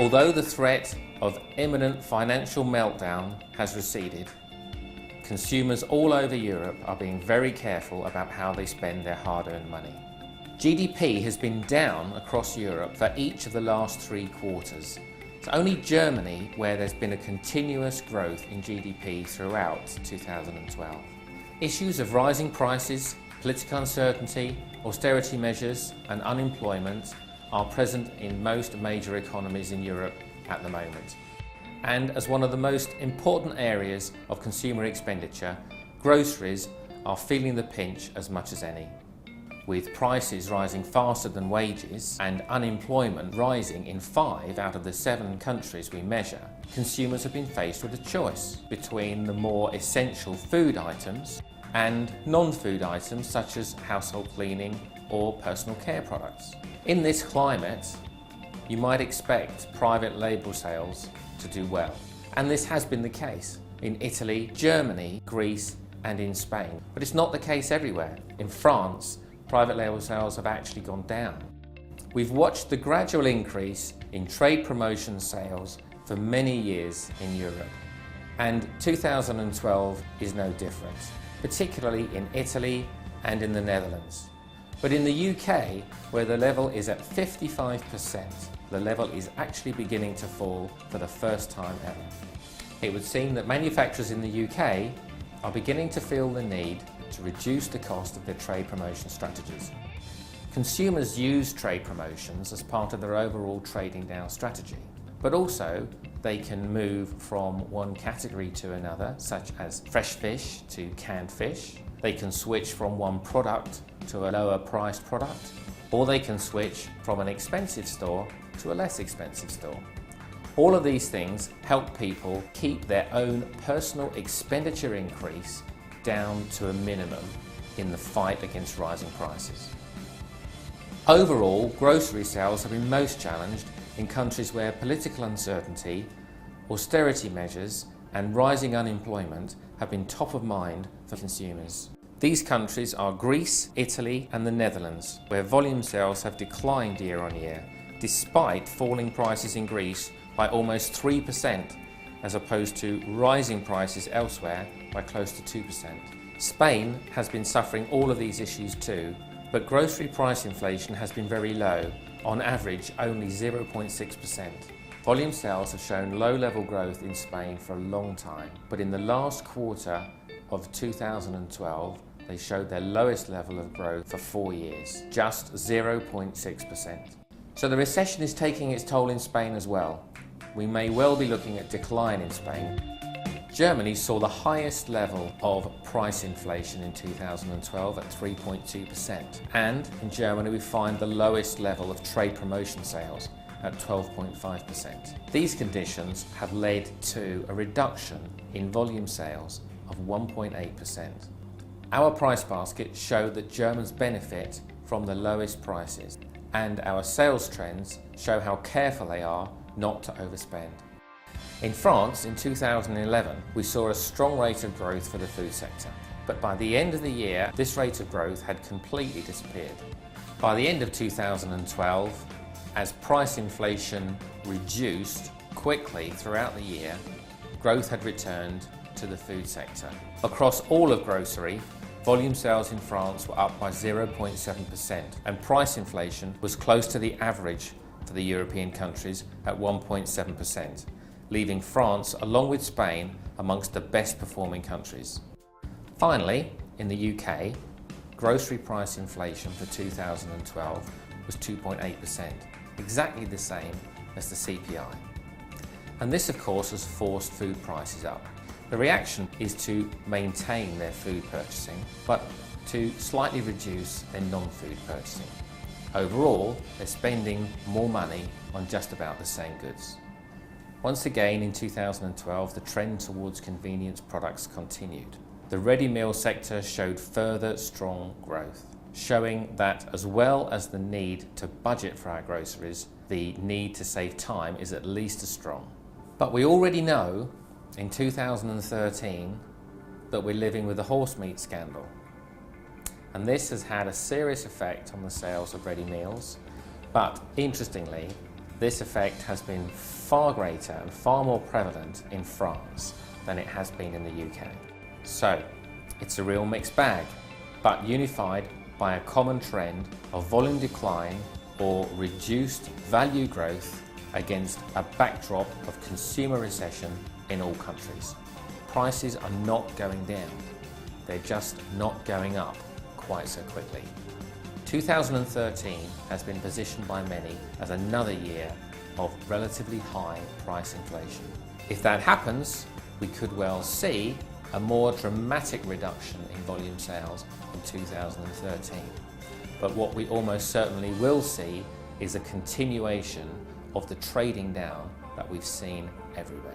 Although the threat of imminent financial meltdown has receded, consumers all over Europe are being very careful about how they spend their hard-earned money. GDP has been down across Europe for each of the last 3 quarters. It's only Germany where there's been a continuous growth in GDP throughout 2012. Issues of rising prices, political uncertainty, austerity measures and unemployment are present in most major economies in Europe at the moment. And as one of the most important areas of consumer expenditure, groceries are feeling the pinch as much as any. With prices rising faster than wages and unemployment rising in 5 out of the 7 countries we measure, consumers have been faced with a choice between the more essential food items and non-food items such as household cleaning or personal care products. In this climate, you might expect private label sales to do well. And this has been the case in Italy, Germany, Greece and in Spain. But it's not the case everywhere. In France, private label sales have actually gone down. We've watched the gradual increase in trade promotion sales for many years in Europe. And 2012 is no different, particularly in Italy and in the Netherlands. But in the UK, where the level is at 55%, the level is actually beginning to fall for the first time ever. It would seem that manufacturers in the UK are beginning to feel the need to reduce the cost of their trade promotion strategies. Consumers use trade promotions as part of their overall trading down strategy, but also they can move from one category to another, such as fresh fish to canned fish. They can switch from one product to a lower priced product, or they can switch from an expensive store to a less expensive store. All of these things help people keep their own personal expenditure increase down to a minimum in the fight against rising prices. Overall, grocery sales have been most challenged in countries where political uncertainty, austerity measures and rising unemployment have been top of mind for consumers. These countries are Greece, Italy and the Netherlands, where volume sales have declined year on year, despite falling prices in Greece by almost 3%, as opposed to rising prices elsewhere by close to 2%. Spain has been suffering all of these issues too, but grocery price inflation has been very low, on average only 0.6%. Volume sales have shown low-level growth in Spain for a long time, but in the last quarter of 2012, they showed their lowest level of growth for 4 years, just 0.6%. So the recession is taking its toll in Spain as well. We may well be looking at decline in Spain. Germany saw the highest level of price inflation in 2012 at 3.2%. And in Germany we find the lowest level of trade promotion sales at 12.5%. These conditions have led to a reduction in volume sales of 1.8%. Our price basket showed that Germans benefit from the lowest prices, and our sales trends show how careful they are not to overspend. In France, in 2011, we saw a strong rate of growth for the food sector, but by the end of the year, this rate of growth had completely disappeared. By the end of 2012, as price inflation reduced quickly throughout the year, growth had returned to the food sector. Across all of grocery, volume sales in France were up by 0.7%, and price inflation was close to the average for the European countries at 1.7%, leaving France, along with Spain, amongst the best performing countries. Finally, in the UK, grocery price inflation for 2012 was 2.8%, exactly the same as the CPI. And this, of course, has forced food prices up. The reaction is to maintain their food purchasing, but to slightly reduce their non-food purchasing. Overall, they're spending more money on just about the same goods. Once again, in 2012, the trend towards convenience products continued. The ready meal sector showed further strong growth, showing that as well as the need to budget for our groceries, the need to save time is at least as strong. But we already know in 2013 that we're living with the horse meat scandal. And this has had a serious effect on the sales of ready meals. But interestingly, This effect has been far greater and far more prevalent in France than it has been in the UK. So, it's a real mixed bag, but unified by a common trend of volume decline or reduced value growth against a backdrop of consumer recession in all countries. Prices are not going down, they're just not going up quite so quickly. 2013 has been positioned by many as another year of relatively high price inflation. If that happens, we could well see a more dramatic reduction in volume sales in 2013. But what we almost certainly will see is a continuation of the trading down that we've seen everywhere.